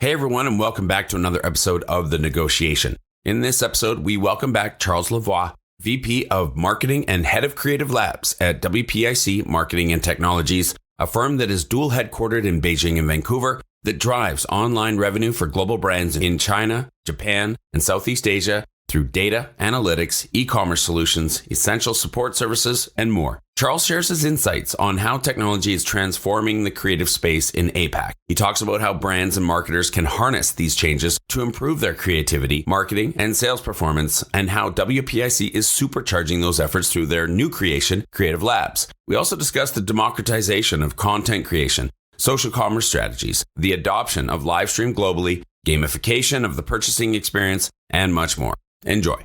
Hey everyone, and welcome back to another episode of The Negotiation. In this episode, we welcome back Charles Lavoie, VP of Marketing and Head of Creative Labs at WPIC Marketing Technologies, a firm that is dual headquartered in Beijing and Vancouver that drives online revenue for global brands in China, Japan, and Southeast Asia through data, analytics, e-commerce solutions, essential support services, and more. Charles shares his insights on how technology is transforming the creative space in APAC. He talks about how brands and marketers can harness these changes to improve their creativity, marketing, and sales performance, and how WPIC is supercharging those efforts through their new creation, Creative Labs. We also discuss the democratization of content creation, social commerce strategies, the adoption of Livestream globally, gamification of the purchasing experience, and much more. Enjoy.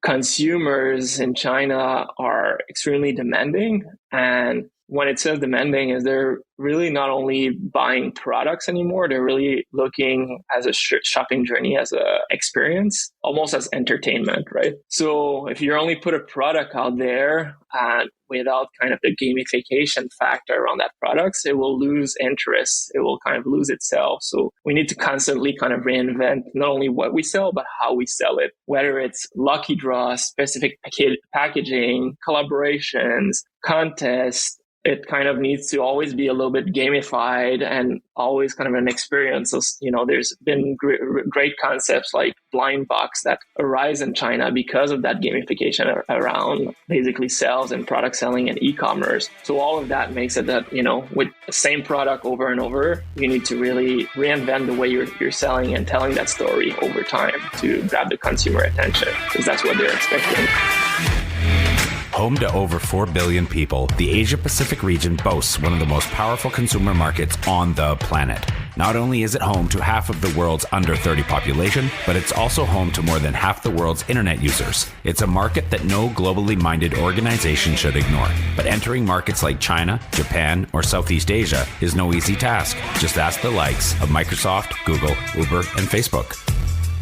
Consumers in China are extremely demanding. And when it says demanding is they're really not only buying products anymore, they're really looking as a shopping journey, as a experience, almost as entertainment, right? So if you only put a product out there without kind of the gamification factor around that product, it will lose interest. It will kind of lose itself. So we need to constantly kind of reinvent not only what we sell, but how we sell it, whether it's lucky draws, specific packaging, collaborations, contests. It kind of needs to always be a little bit gamified and always kind of an experience. So, there's been great concepts like blind box that arise in China because of that gamification around basically sales and product selling and e-commerce. So all of that makes it that, with the same product over and over, you need to really reinvent the way you're selling and telling that story over time to grab the consumer attention, because that's what they're expecting. Home to over 4 billion people, the Asia-Pacific region boasts one of the most powerful consumer markets on the planet. Not only is it home to half of the world's under 30 population, but it's also home to more than half the world's internet users. It's a market that no globally minded organization should ignore. But entering markets like China, Japan, or Southeast Asia is no easy task. Just ask the likes of Microsoft, Google, Uber, and Facebook.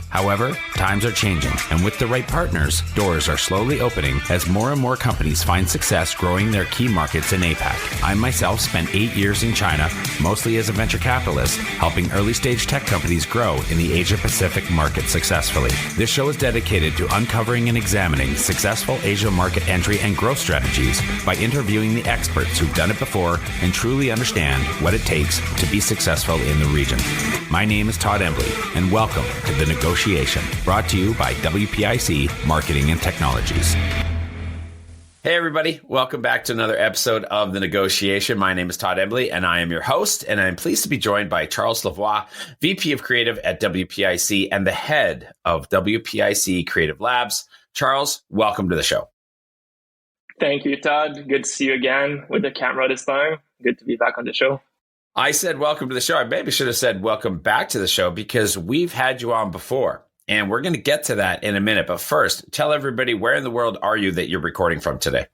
However, times are changing, and with the right partners, doors are slowly opening as more and more companies find success growing their key markets in APAC. I myself spent 8 years in China, mostly as a venture capitalist, helping early-stage tech companies grow in the Asia-Pacific market successfully. This show is dedicated to uncovering and examining successful Asia market entry and growth strategies by interviewing the experts who've done it before and truly understand what it takes to be successful in the region. My name is Todd Embley, and welcome to The Negotiation, brought to you by WPIC Marketing and Technologies. Hey everybody, welcome back to another episode of The Negotiation. My name is Todd Embley, and I am your host, and I'm pleased to be joined by Charles Lavoie, VP of Creative at WPIC and the head of WPIC Creative Labs. Charles, welcome to the show. Thank you, Todd. Good to see you again with the camera this time. Good to be back on the show. I said welcome to the show. I maybe should have said welcome back to the show because we've had you on before, and we're going to get to that in a minute. But first, tell everybody, where in the world are you that you're recording from today?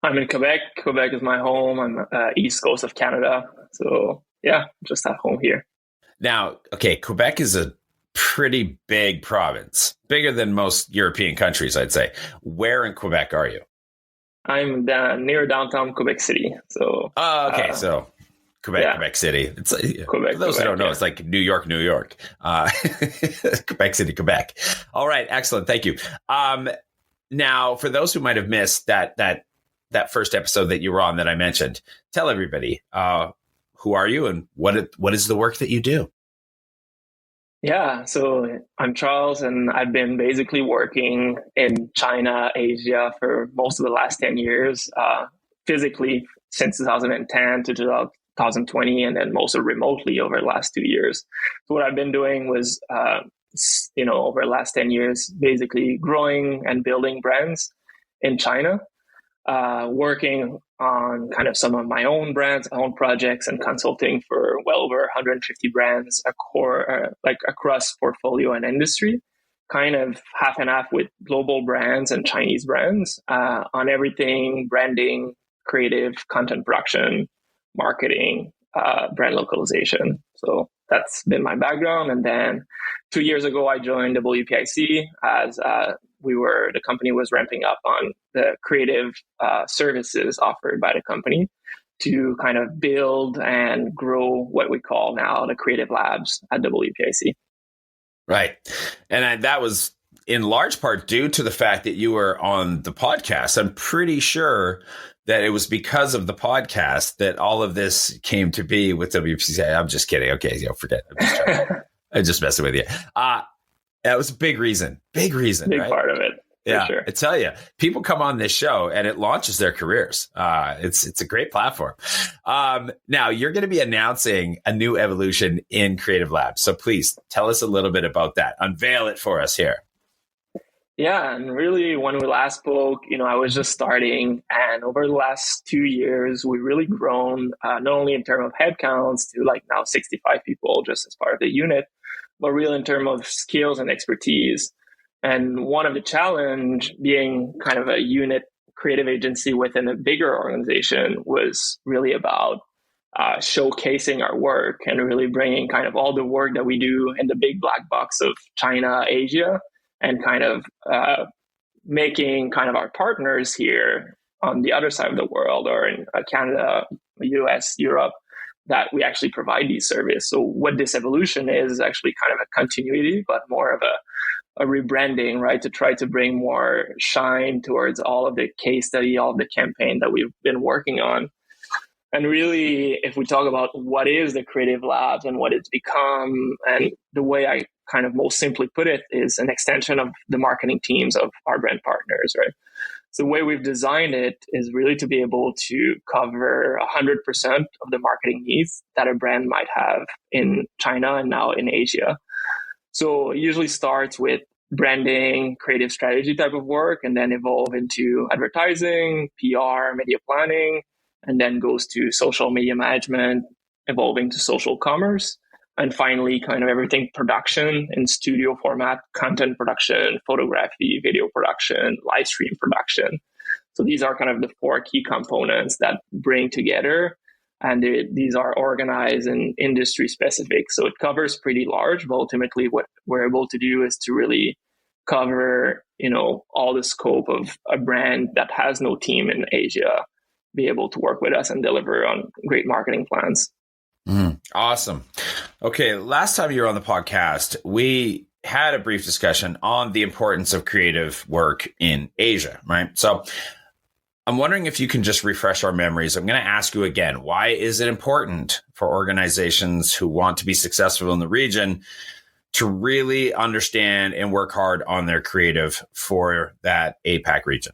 I'm in Quebec. Quebec is my home. I'm east coast of Canada. So yeah, just at home here. Now, okay, Quebec is a pretty big province, bigger than most European countries, I'd say. Where in Quebec are you? I'm near downtown Quebec City. So so Quebec City. It's Quebec, for those who don't know, it's like New York. Quebec City, Quebec. All right, excellent. Thank you. Now, for those who might have missed that first episode that you were on that I mentioned, tell everybody who are you and what is the work that you do? Yeah, so I'm Charles, and I've been basically working in China, Asia for most of the last 10 years, physically since 2010 to 2020, and then mostly remotely over the last 2 years. So what I've been doing was, over the last 10 years, basically growing and building brands in China, working on kind of some of my own brands, own projects, and consulting for well over 150 brands across portfolio and industry, kind of half and half with global brands and Chinese brands on everything: branding, creative, content production, marketing, brand localization. So that's been my background. And then 2 years ago, I joined WPIC as the company was ramping up on the creative services offered by the company to kind of build and grow what we call now the creative labs at WPIC. Right. And that was in large part due to the fact that you were on the podcast. I'm pretty sure that it was because of the podcast that all of this came to be with WPIC. I'm just kidding. Okay, forget it. I'm just messing with you. That was a big reason. Big right? Part of it. Yeah, sure. I tell you, people come on this show and it launches their careers. It's a great platform. Now you're going to be announcing a new evolution in Creative Labs. So please tell us a little bit about that. Unveil it for us here. Yeah, and really when we last spoke, I was just starting, and over the last 2 years, we've really grown, not only in terms of headcounts to like now 65 people just as part of the unit, but really in terms of skills and expertise. And one of the challenge being kind of a unit creative agency within a bigger organization was really about showcasing our work and really bringing kind of all the work that we do in the big black box of China, Asia, and kind of making kind of our partners here on the other side of the world or in Canada, US, Europe, that we actually provide these services. So what this evolution is actually kind of a continuity, but more of a rebranding, right? To try to bring more shine towards all of the case study, all of the campaign that we've been working on. And really, if we talk about what is the Creative Labs and what it's become, and the way I kind of most simply put it is an extension of the marketing teams of our brand partners, right? So the way we've designed it is really to be able to cover 100% of the marketing needs that a brand might have in China and now in Asia. So it usually starts with branding, creative strategy type of work, and then evolve into advertising, PR, media planning, and then goes to social media management, evolving to social commerce, and finally kind of everything production in studio format, content production, photography, video production, live stream production. So these are kind of the 4 key components that bring together, and these are organized and industry specific. So it covers pretty large, but ultimately what we're able to do is to really cover, all the scope of a brand that has no team in Asia, be able to work with us and deliver on great marketing plans. Awesome. Okay. Last time you were on the podcast, we had a brief discussion on the importance of creative work in Asia, right? So I'm wondering if you can just refresh our memories. I'm going to ask you again, why is it important for organizations who want to be successful in the region to really understand and work hard on their creative for that APAC region?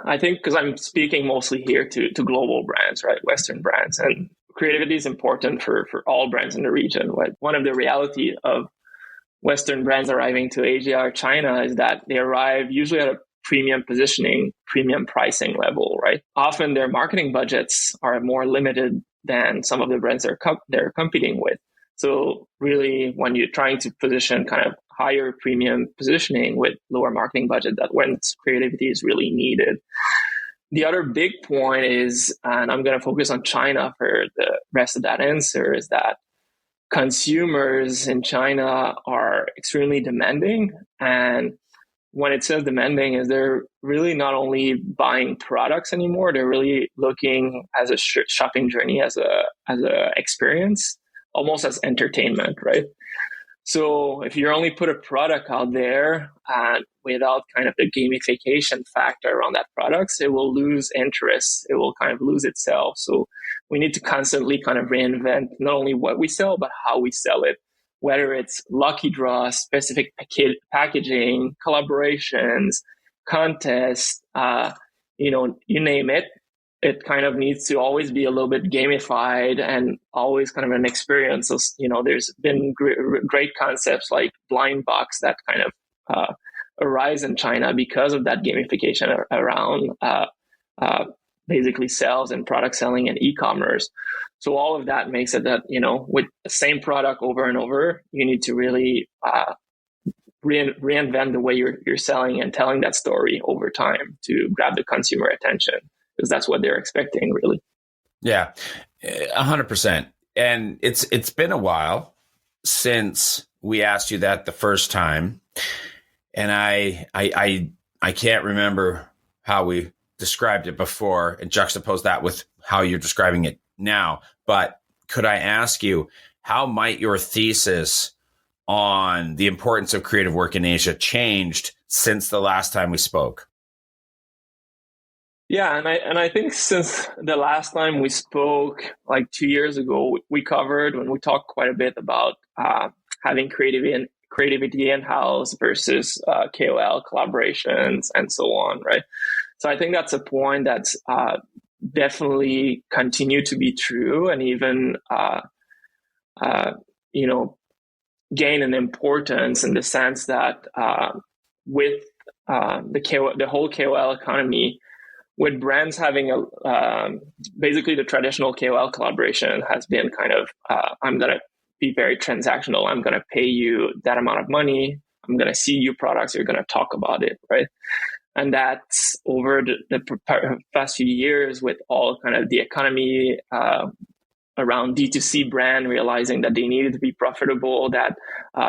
I think because I'm speaking mostly here to global brands, right? Western brands, and creativity is important for all brands in the region. One of the reality of Western brands arriving to Asia or China is that they arrive usually at a premium positioning, premium pricing level, right? Often their marketing budgets are more limited than some of the brands they're competing with. So really, when you're trying to position kind of higher premium positioning with lower marketing budget, that when creativity is really needed. The other big point is, and I'm going to focus on China for the rest of that answer, is that consumers in China are extremely demanding. And when it says demanding, is they're really not only buying products anymore, they're really looking as a shopping journey, as a experience, almost as entertainment, right? So if you only put a product out there without kind of the gamification factor around that product, it will lose interest. It will kind of lose itself. So we need to constantly kind of reinvent not only what we sell, but how we sell it, whether it's lucky draw, specific packaging, collaborations, contests, you name it. It kind of needs to always be a little bit gamified and always kind of an experience. So, there's been great concepts like blind box that kind of arise in China because of that gamification around basically sales and product selling and e-commerce. So all of that makes it that, with the same product over and over, you need to really reinvent the way you're selling and telling that story over time to grab the consumer attention, because that's what they're expecting, really. Yeah, 100%. And it's been a while since we asked you that the first time, and I can't remember how we described it before and juxtapose that with how you're describing it now. But could I ask you, how might your thesis on the importance of creative work in Asia changed since the last time we spoke? Yeah, and I think since the last time we spoke, like 2 years ago, we covered when we talked quite a bit about having creativity in house versus KOL collaborations and so on, right? So I think that's a point that's definitely continued to be true, and even gain an importance in the sense that with the whole KOL economy, with brands having basically the traditional KOL collaboration has been kind of, I'm going to be very transactional. I'm going to pay you that amount of money. I'm going to see your products. You're going to talk about it, right? And that's over the past few years with all kind of the economy around D2C brand realizing that they needed to be profitable, that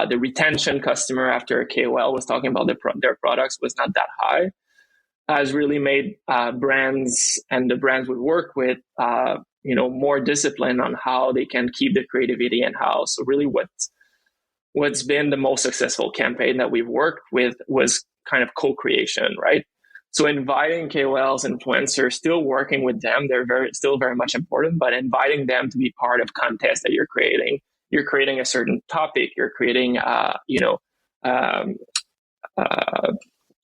the retention customer after a KOL was talking about their products was not that high, has really made brands and the brands we work with, more disciplined on how they can keep the creativity in house. So really, what's been the most successful campaign that we've worked with was kind of co-creation, right? So inviting KOLs, influencers, still working with them, they're still very much important, but inviting them to be part of contests that you're creating. You're creating a certain topic. You're creating,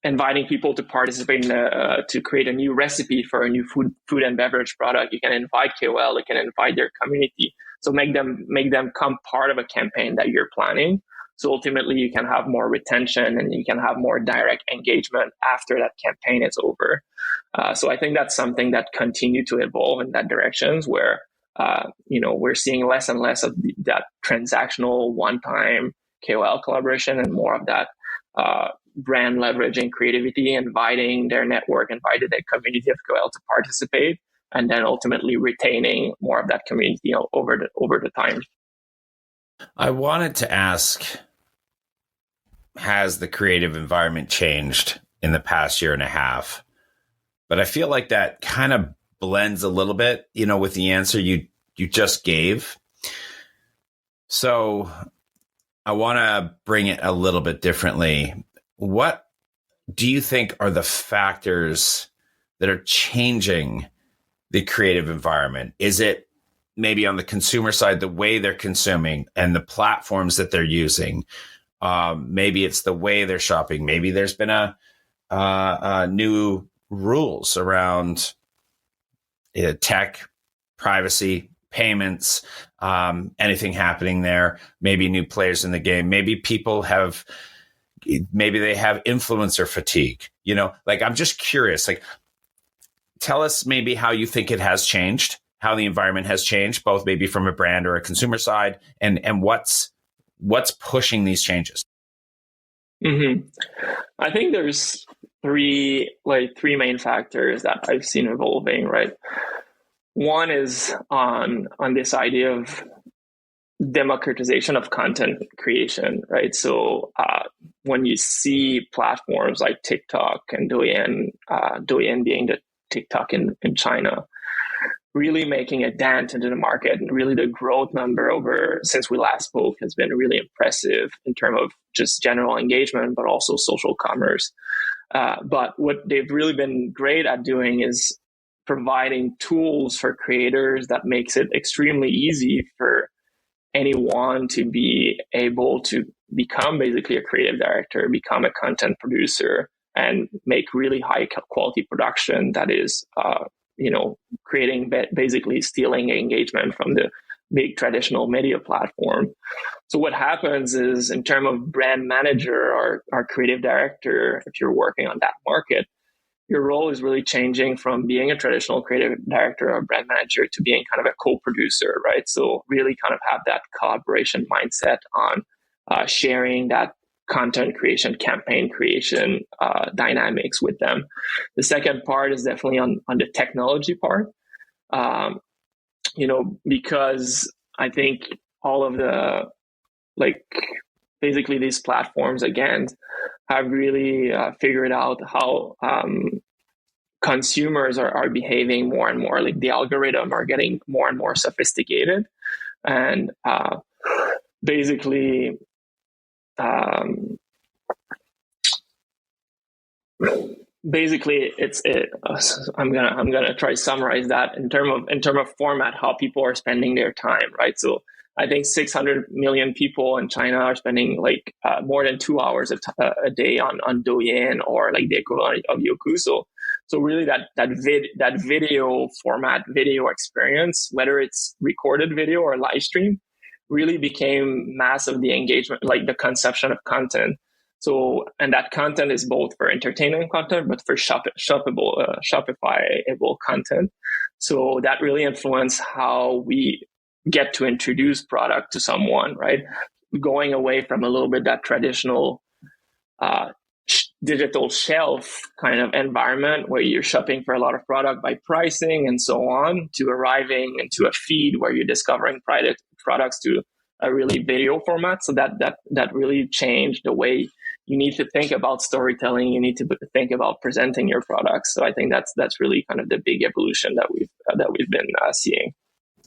inviting people to participate to create a new recipe for a new food and beverage product. You can invite KOL, you can invite their community. So make them come part of a campaign that you're planning. So ultimately you can have more retention and you can have more direct engagement after that campaign is over. So I think that's something that continued to evolve in that directions where, we're seeing less and less of that transactional one-time KOL collaboration and more of that, brand leveraging creativity, inviting their network, inviting their community of KOL to participate, and then ultimately retaining more of that community over the time. I wanted to ask, has the creative environment changed in the past year and a half? But I feel like that kind of blends a little bit, with the answer you just gave. So I want to bring it a little bit differently. What do you think are the factors that are changing the creative environment? Is it maybe on the consumer side, the way they're consuming and the platforms that they're using? Maybe it's the way they're shopping. Maybe there's been a new rules around tech, privacy, payments, anything happening there. Maybe new players in the game. Maybe they have influencer fatigue, I'm just curious, tell us maybe how you think it has changed, how the environment has changed, both maybe from a brand or a consumer side, and what's pushing these changes. Mm-hmm. I think there's three main factors that I've seen evolving, right? One is on this idea of democratization of content creation, right? So when you see platforms like TikTok and Douyin being the TikTok in China, really making a dent into the market, and really the growth number since we last spoke has been really impressive in terms of just general engagement, but also social commerce. But what they've really been great at doing is providing tools for creators that makes it extremely easy for anyone to be able to become basically a creative director, become a content producer, and make really high quality production that is, creating, basically stealing engagement from the big traditional media platform. So what happens is, in terms of brand manager or creative director, if you're working on that market, your role is really changing from being a traditional creative director or brand manager to being kind of a co-producer, right? So really kind of have that collaboration mindset on sharing that content creation, campaign creation dynamics with them. The second part is definitely on the technology part, because I think all of the, basically these platforms, again, have really figured out how consumers are behaving more and more, like the algorithm are getting more and more sophisticated. And basically, I'm gonna try to summarize that in term of format, how people are spending their time, right? So I think 600 million people in China are spending like more than 2 hours a day on Douyin, or like the equivalent of Youku. So really that video format, video experience, whether it's recorded video or live stream, really became massive, the engagement, like the consumption of content. So, and that content is both for entertainment content, but for shoppable, Shopifyable content. So that really influenced how we get to introduce product to someone, right? Going away from a little bit that traditional digital shelf kind of environment where you're shopping for a lot of product by pricing and so on, to arriving into a feed where you're discovering products to a really video format. So that really changed the way you need to think about storytelling. You need to think about presenting your products. So I think that's really kind of the big evolution that we've been seeing.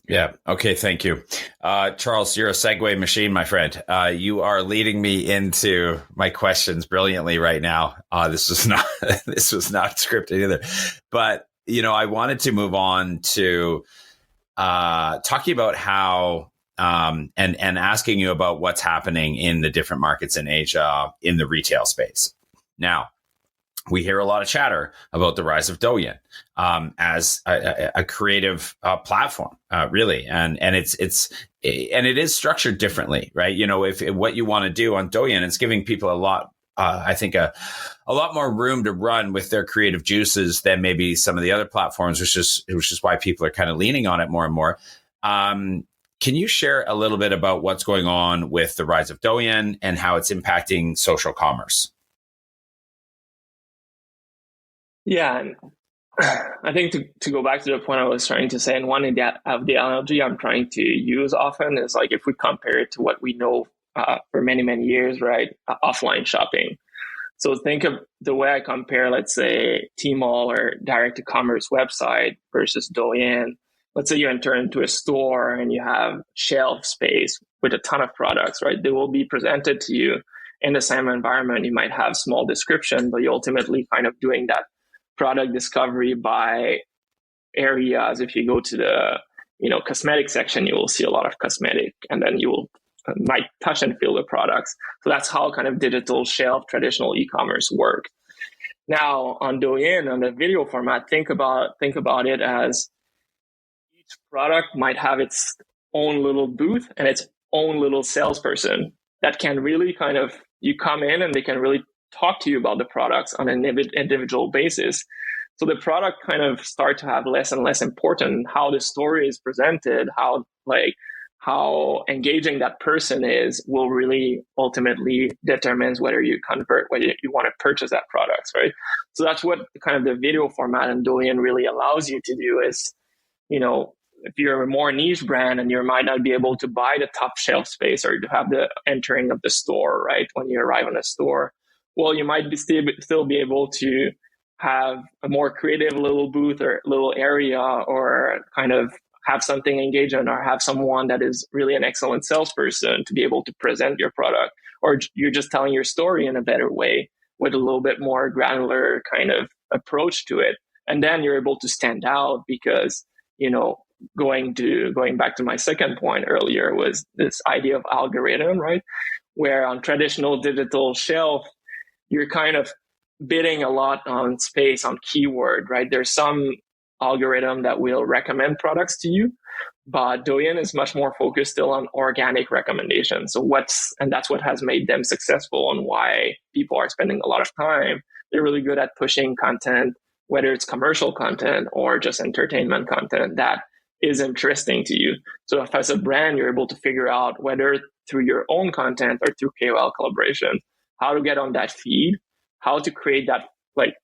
Yeah. Okay. Thank you. Charles, you're a segue machine, my friend. You are leading me into my questions brilliantly right now. This was not scripted either, but, I wanted to move on to talking about how, and asking you about what's happening in the different markets in Asia in the retail space. Now, we hear a lot of chatter about the rise of Douyin as a creative platform, really, and it is structured differently, right? If what you want to do on Douyin, it's giving people a lot, I think, a lot more room to run with their creative juices than maybe some of the other platforms, which is why people are kind of leaning on it more and more. Can you share a little bit about what's going on with the rise of Douyin and how it's impacting social commerce? Yeah, and I think to go back to the point I was trying to say, and one of the analogy I'm trying to use often is like, if we compare it to what we know for many, many years, right? Offline shopping. So think of the way I compare, let's say, Tmall or direct-to-commerce website versus Douyin. Let's say you enter into a store and you have shelf space with a ton of products, right? They will be presented to you in the same environment. You might have small description, but you're ultimately kind of doing that product discovery by areas. If you go to the cosmetic section, you will see a lot of cosmetic, and then you might touch and feel the products. So that's how kind of digital shelf, traditional e-commerce work. Now on Douyin, on the video format, think about it as each product might have its own little booth and its own little salesperson that can really kind of, you come in and they can really talk to you about the products on an individual basis. So the product kind of start to have less and less important. How the story is presented, how engaging that person is, will really ultimately determines whether you convert, whether you want to purchase that product, right? So that's what kind of the video format in Douyin really allows you to do is, if you're a more niche brand and you might not be able to buy the top shelf space or to have the entering of the store, right? When you arrive in a store, well, you might still be able to have a more creative little booth or little area, or kind of have something engaging, or have someone that is really an excellent salesperson to be able to present your product, or you're just telling your story in a better way with a little bit more granular kind of approach to it. And then you're able to stand out because, going back to my second point earlier was this idea of algorithm, right? Where on traditional digital shelf, you're kind of bidding a lot on space, on keyword, right? There's some algorithm that will recommend products to you, but Douyin is much more focused still on organic recommendations. So that's what has made them successful, and why people are spending a lot of time. They're really good at pushing content, whether it's commercial content or just entertainment content that is interesting to you. So if as a brand, you're able to figure out whether through your own content or through KOL collaboration, how to get on that feed, how to create that like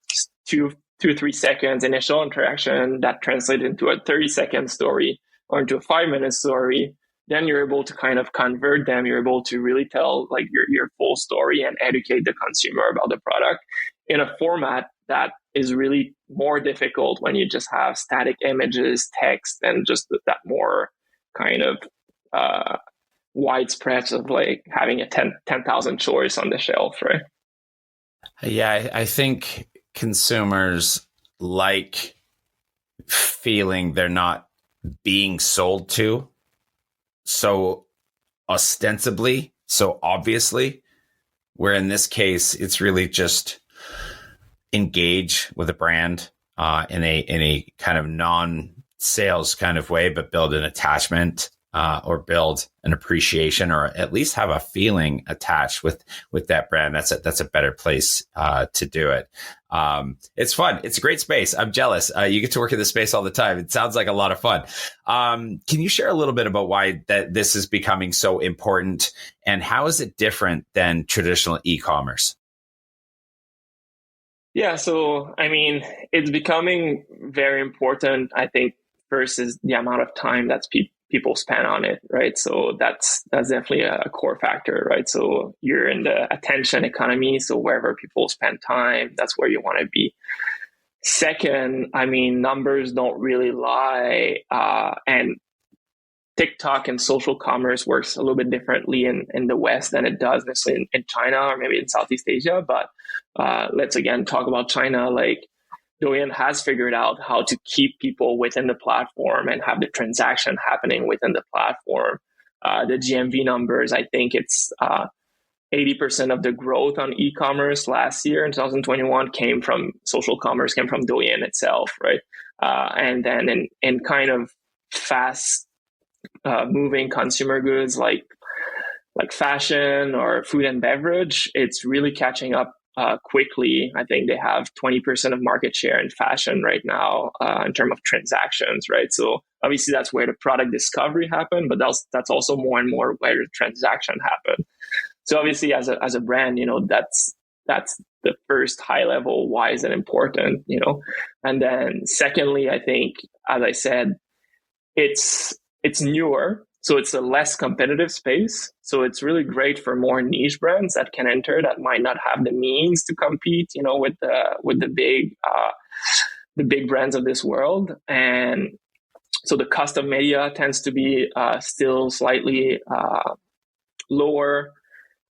2-3 seconds initial interaction that translates into a 30-second story or into a 5-minute story, then you're able to kind of convert them. You're able to really tell like your full story and educate the consumer about the product in a format that is really more difficult when you just have static images, text, and just that more kind of widespread of like having a 10,000 choice on the shelf, right? Yeah, I think consumers like feeling they're not being sold to so ostensibly, so obviously, where in this case, it's really just engage with a brand in a kind of non-sales kind of way, but build an attachment or build an appreciation, or at least have a feeling attached with that brand. That's a better place to do it. It's fun. It's a great space. I'm jealous. You get to work in this space all the time. It sounds like a lot of fun. Can you share a little bit about why that this is becoming so important, and how is it different than traditional e-commerce? Yeah, so I mean, it's becoming very important. I think first is the amount of time that people spend on it, right? So that's definitely a core factor, right? So you're in the attention economy, so wherever people spend time, that's where you want to be. Second, I mean, numbers don't really lie, and TikTok and social commerce works a little bit differently in the West than it does necessarily in China or maybe in Southeast Asia. But let's again talk about China. Like Douyin has figured out how to keep people within the platform and have the transaction happening within the platform. The GMV numbers, I think it's 80% of the growth on e-commerce last year in 2021 came from social commerce, came from Douyin itself, right? And then in kind of fast moving consumer goods like fashion or food and beverage, it's really catching up quickly. I think they have 20% of market share in fashion right now in terms of transactions, right? So obviously that's where the product discovery happened, but that's also more and more where the transaction happened. So obviously as a brand, that's the first high level. Why is it important? And then secondly, I think, as I said, it's newer. So it's a less competitive space. So it's really great for more niche brands that can enter that might not have the means to compete, with the big brands of this world. And so the cost of media tends to be still slightly lower.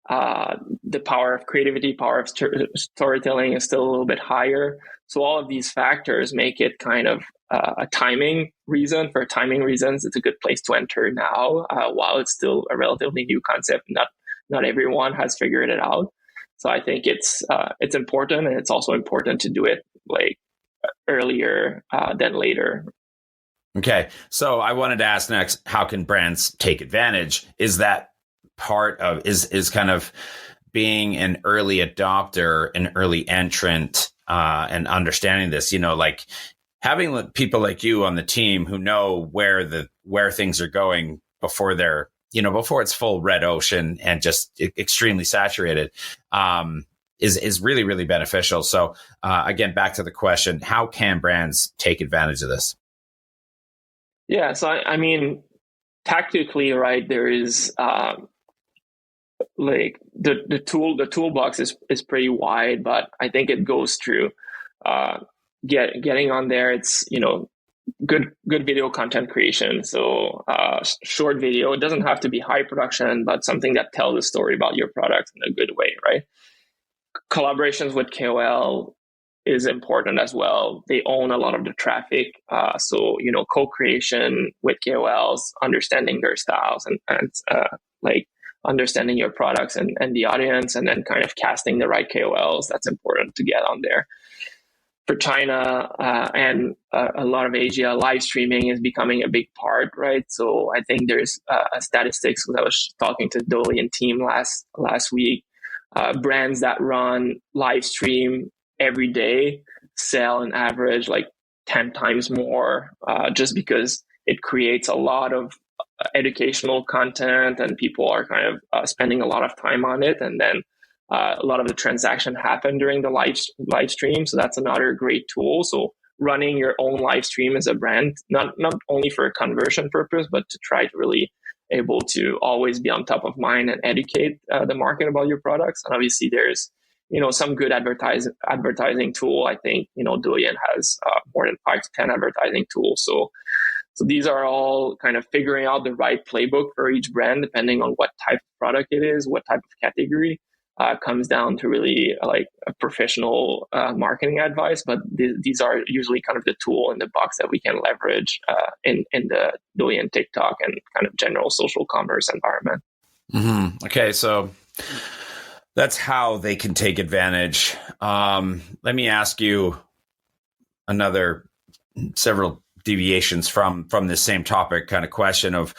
The power of creativity, power of storytelling is still a little bit higher. So all of these factors make it kind of a timing reason. For timing reasons, it's a good place to enter now, while it's still a relatively new concept. Not everyone has figured it out. So I think it's important, and it's also important to do it like earlier than later. Okay, so I wanted to ask next: how can brands take advantage? Is that part of is kind of being an early adopter, an early entrant, and understanding this? Like having people like you on the team who know where things are going before they're, before it's full red ocean and just extremely saturated, is really, really beneficial. So again, back to the question, how can brands take advantage of this? Yeah, so I mean, tactically, right, there is like the toolbox is pretty wide, but I think it goes through getting on there. It's good video content creation. So short video, it doesn't have to be high production, but something that tells a story about your product in a good way, right? Collaborations with KOL is important as well. They own a lot of the traffic. So co-creation with KOLs, understanding their styles and like understanding your products and the audience, and then kind of casting the right KOLs. That's important to get on there. For China and a lot of Asia, live streaming is becoming a big part, right? So I think there's statistics, because I was talking to Douyin team last week. Brands that run live stream every day sell an average like 10 times more, just because it creates a lot of educational content and people are kind of spending a lot of time on it. And then a lot of the transaction happen during the live stream. So that's another great tool. So running your own live stream as a brand, not only for a conversion purpose, but to try to really able to always be on top of mind and educate the market about your products. And obviously there's some good advertising tool. I think, Douyin has more than 5 to 10 advertising tools. So these are all kind of figuring out the right playbook for each brand, depending on what type of product it is, what type of category. Comes down to really like a professional marketing advice, but these are usually kind of the tool in the box that we can leverage in the Douyin, TikTok, and kind of general social commerce environment. Mm-hmm. Okay, so that's how they can take advantage. Let me ask you another several deviations from this same topic kind of question of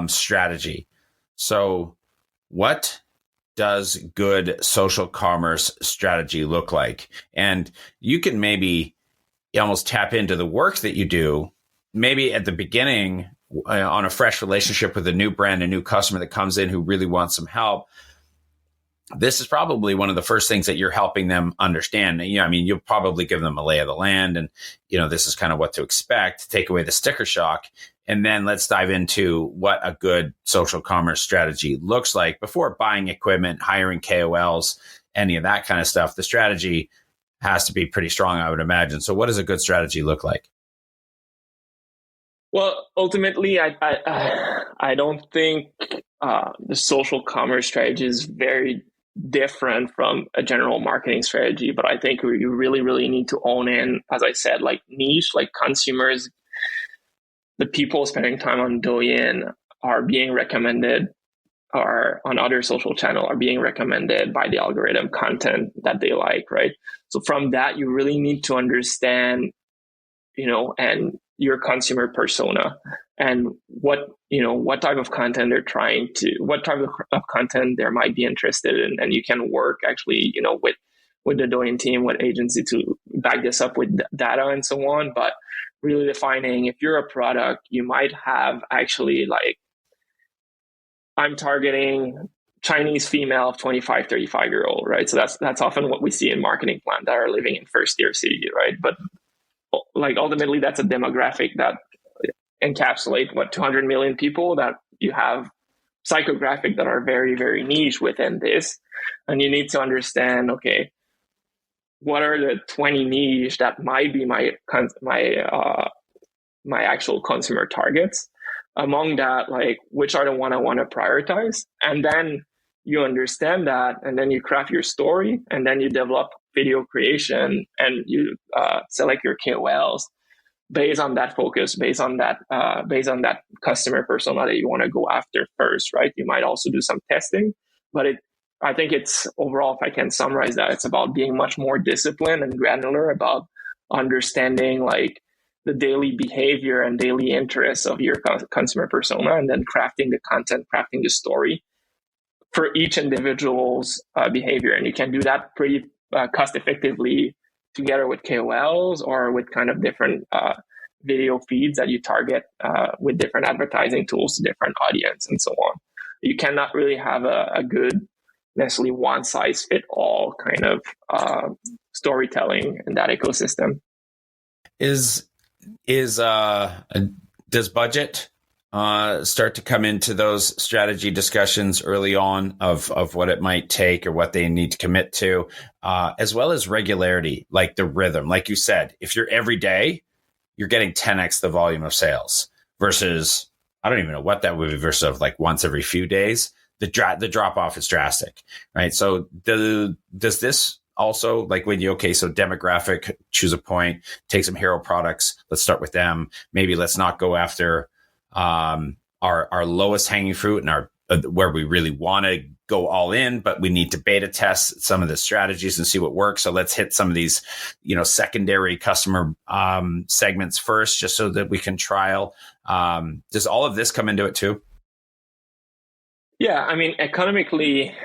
strategy. So what does good social commerce strategy look like? And you can maybe almost tap into the work that you do, maybe at the beginning on a fresh relationship with a new brand, a new customer that comes in who really wants some help. This is probably one of the first things that you're helping them understand. You'll probably give them a lay of the land and, this is kind of what to expect, take away the sticker shock. And then let's dive into what a good social commerce strategy looks like before buying equipment, hiring KOLs, any of that kind of stuff. The strategy has to be pretty strong, I would imagine. So what does a good strategy look like? Well, ultimately, I don't think the social commerce strategy is very different from a general marketing strategy, but I think you really, really need to own in, as I said, like niche, like consumers. The people spending time on Douyin are being recommended, or on other social channel are being recommended by the algorithm content that they like, right? So from that, you really need to understand, and your consumer persona and what type of content what type of content they might be interested in. And you can work actually, with the Douyin team, with agency to back this up with data and so on. But really defining, if you're a product, you might have actually like, I'm targeting Chinese female 25, 35-year-old, right? So that's often what we see in marketing plan that are living in first tier city, right? But like ultimately that's a demographic that encapsulate 200 million people, that you have psychographic that are very, very niche within this. And you need to understand, okay, what are the 20 niche that might be my actual consumer targets? Among that, like, which are the one I want to prioritize? And then you understand that, and then you craft your story, and then you develop video creation, and you select your KOLs based on that focus, based on that customer persona that you want to go after first, right? You might also do some testing, but I think it's overall, if I can summarize that, it's about being much more disciplined and granular about understanding like the daily behavior and daily interests of your consumer persona, and then crafting the content, crafting the story for each individual's behavior. And you can do that pretty cost effectively together with KOLs or with kind of different video feeds that you target with different advertising tools to different audience and so on. You cannot really have a good, necessarily one size fit all kind of storytelling in that ecosystem. Does budget start to come into those strategy discussions early on of what it might take or what they need to commit to, as well as regularity, like the rhythm? Like you said, if you're every day, you're getting 10x the volume of sales versus, I don't even know what that would be, versus like once every few days. The drop off is drastic, right? So does this also, like when so demographic, choose a point, take some hero products. Let's start with them. Maybe let's not go after our lowest hanging fruit and our where we really want to go all in, but we need to beta test some of the strategies and see what works. So let's hit some of these, secondary customer segments first, just so that we can trial. Does all of this come into it too? Yeah, I mean, economically,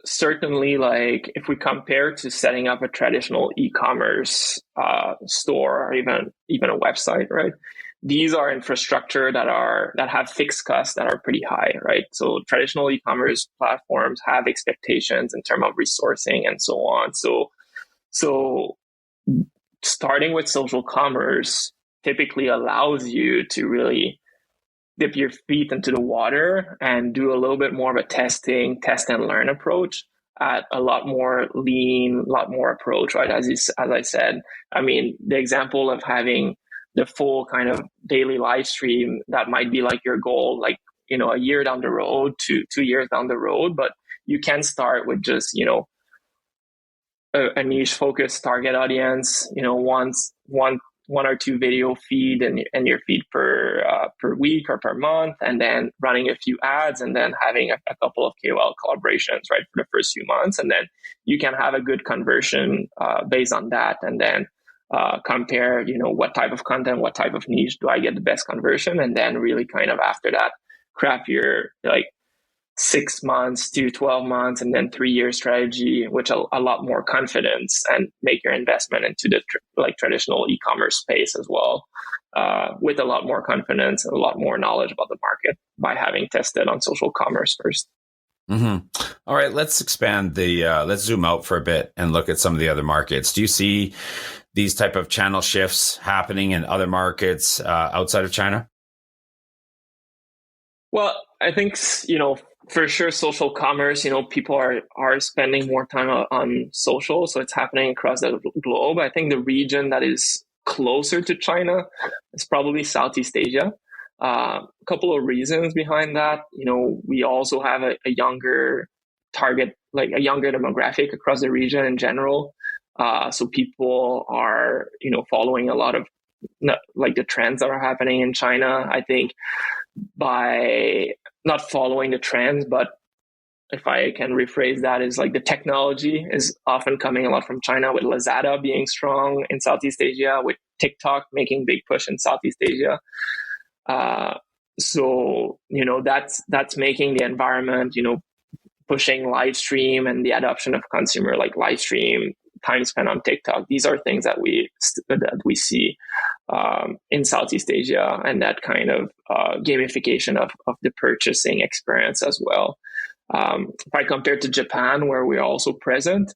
certainly, like if we compare to setting up a traditional e-commerce store or even a website, right? These are infrastructure that have fixed costs that are pretty high, right? So traditional e-commerce platforms have expectations in terms of resourcing and so on. So starting with social commerce typically allows you to really dip your feet into the water and do a little bit more of a test and learn approach at a lot more lean, a lot more approach, right? As I said, I mean, the example of having the full kind of daily live stream, that might be like your goal, like, a year down the road, 2 years down the road, but you can start with just, a niche focused target audience, one or two video feed and your feed per week or per month, and then running a few ads, and then having a couple of KOL collaborations, right, for the first few months. And then you can have a good conversion based on that. And then compare, what type of content, what type of niche do I get the best conversion? And then really kind of after that, craft your like 6 months to 12 months and then 3-year strategy, which a lot more confidence, and make your investment into the traditional e-commerce space as well, with a lot more confidence and a lot more knowledge about the market by having tested on social commerce first. Mm-hmm. All right, let's expand let's zoom out for a bit and look at some of the other markets. Do you see these type of channel shifts happening in other markets outside of China? Well, I think, for sure, social commerce, people are spending more time on social. So it's happening across the globe. I think the region that is closer to China is probably Southeast Asia. A couple of reasons behind that. We also have a younger target, like a younger demographic across the region in general. So people are, following a lot of like the trends that are happening in China. I think by not following the trends, but if I can rephrase that, is like the technology is often coming a lot from China, with Lazada being strong in Southeast Asia, with TikTok making big push in Southeast Asia. So, that's making the environment, pushing live stream and the adoption of consumer like live stream, time spent on TikTok. These are things that we see in Southeast Asia, and that kind of gamification of the purchasing experience as well. If I compare to Japan, where we're also present,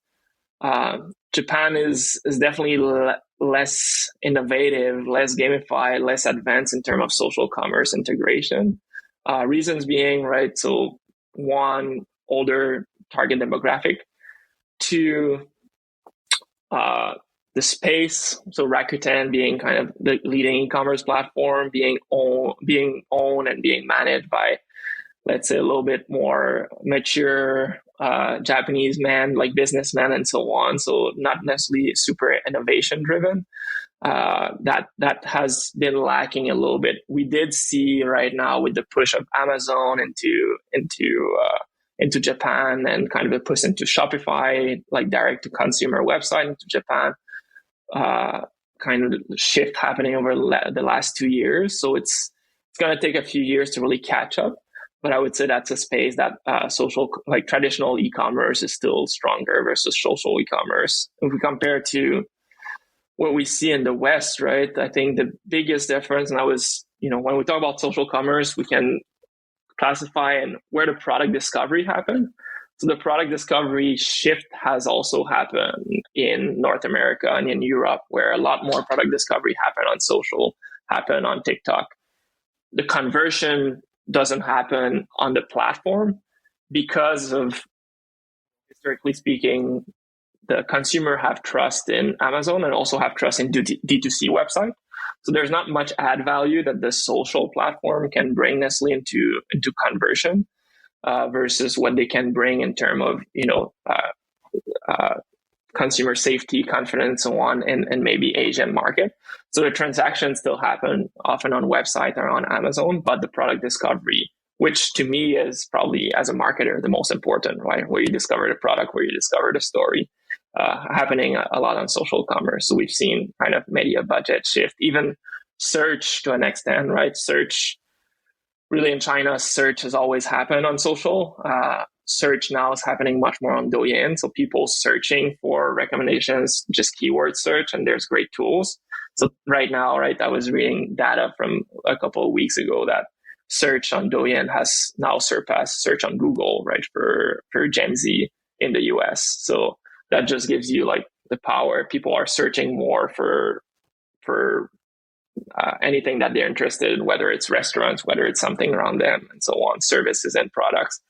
Japan is definitely less innovative, less gamified, less advanced in terms of social commerce integration. Reasons being, right, so one, older target demographic. Two, the space, so Rakuten being kind of the leading e-commerce platform, being owned and being managed by, let's say, a little bit more mature Japanese man, like businessmen and so on. So not necessarily super innovation driven. That has been lacking a little bit. We did see right now with the push of Amazon into Japan, and kind of a push into Shopify, like direct to consumer website into Japan, kind of shift happening over the last 2 years. So it's going to take a few years to really catch up. But I would say that's a space that social, like traditional e-commerce, is still stronger versus social e-commerce. If we compare to what we see in the West, right? I think the biggest difference, and when we talk about social commerce, we can classify and where the product discovery happened. So the product discovery shift has also happened in North America and in Europe, where a lot more product discovery happened on social, happened on TikTok. The conversion doesn't happen on the platform because of, historically speaking, the consumer have trust in Amazon and also have trust in D2C website. So there's not much ad value that the social platform can bring necessarily into conversion versus what they can bring in terms of consumer safety, confidence, and so on, and maybe Asian market. So the transactions still happen often on website or on Amazon, but the product discovery, which to me is probably, as a marketer, the most important, right? Where you discover the product, where you discover the story, happening a lot on social commerce. So we've seen kind of media budget shift, even search to an extent, right? Search, really in China, search has always happened on social. Search now is happening much more on Douyin. So people searching for recommendations, just keyword search, and there's great tools. So right now, right, I was reading data from a couple of weeks ago that search on Douyin has now surpassed search on Google, right, for Gen Z in the US. So that just gives you like the power. People are searching more for anything that they're interested in, whether it's restaurants, whether it's something around them, and so on, services and products.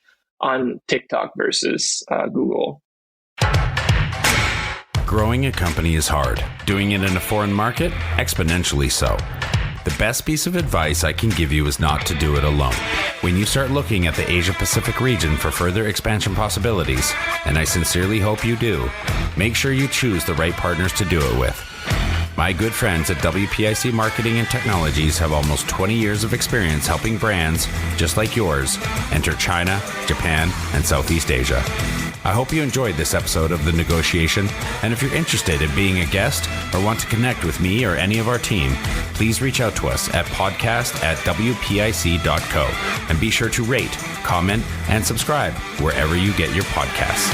on TikTok versus Google. Growing a company is hard. Doing it in a foreign market, exponentially so. The best piece of advice I can give you is not to do it alone. When you start looking at the Asia Pacific region for further expansion possibilities, and I sincerely hope you do, make sure you choose the right partners to do it with. My good friends at WPIC Marketing and Technologies have almost 20 years of experience helping brands, just like yours, enter China, Japan, and Southeast Asia. I hope you enjoyed this episode of The Negotiation, and if you're interested in being a guest or want to connect with me or any of our team, please reach out to us at podcast@wpic.co, and be sure to rate, comment, and subscribe wherever you get your podcasts.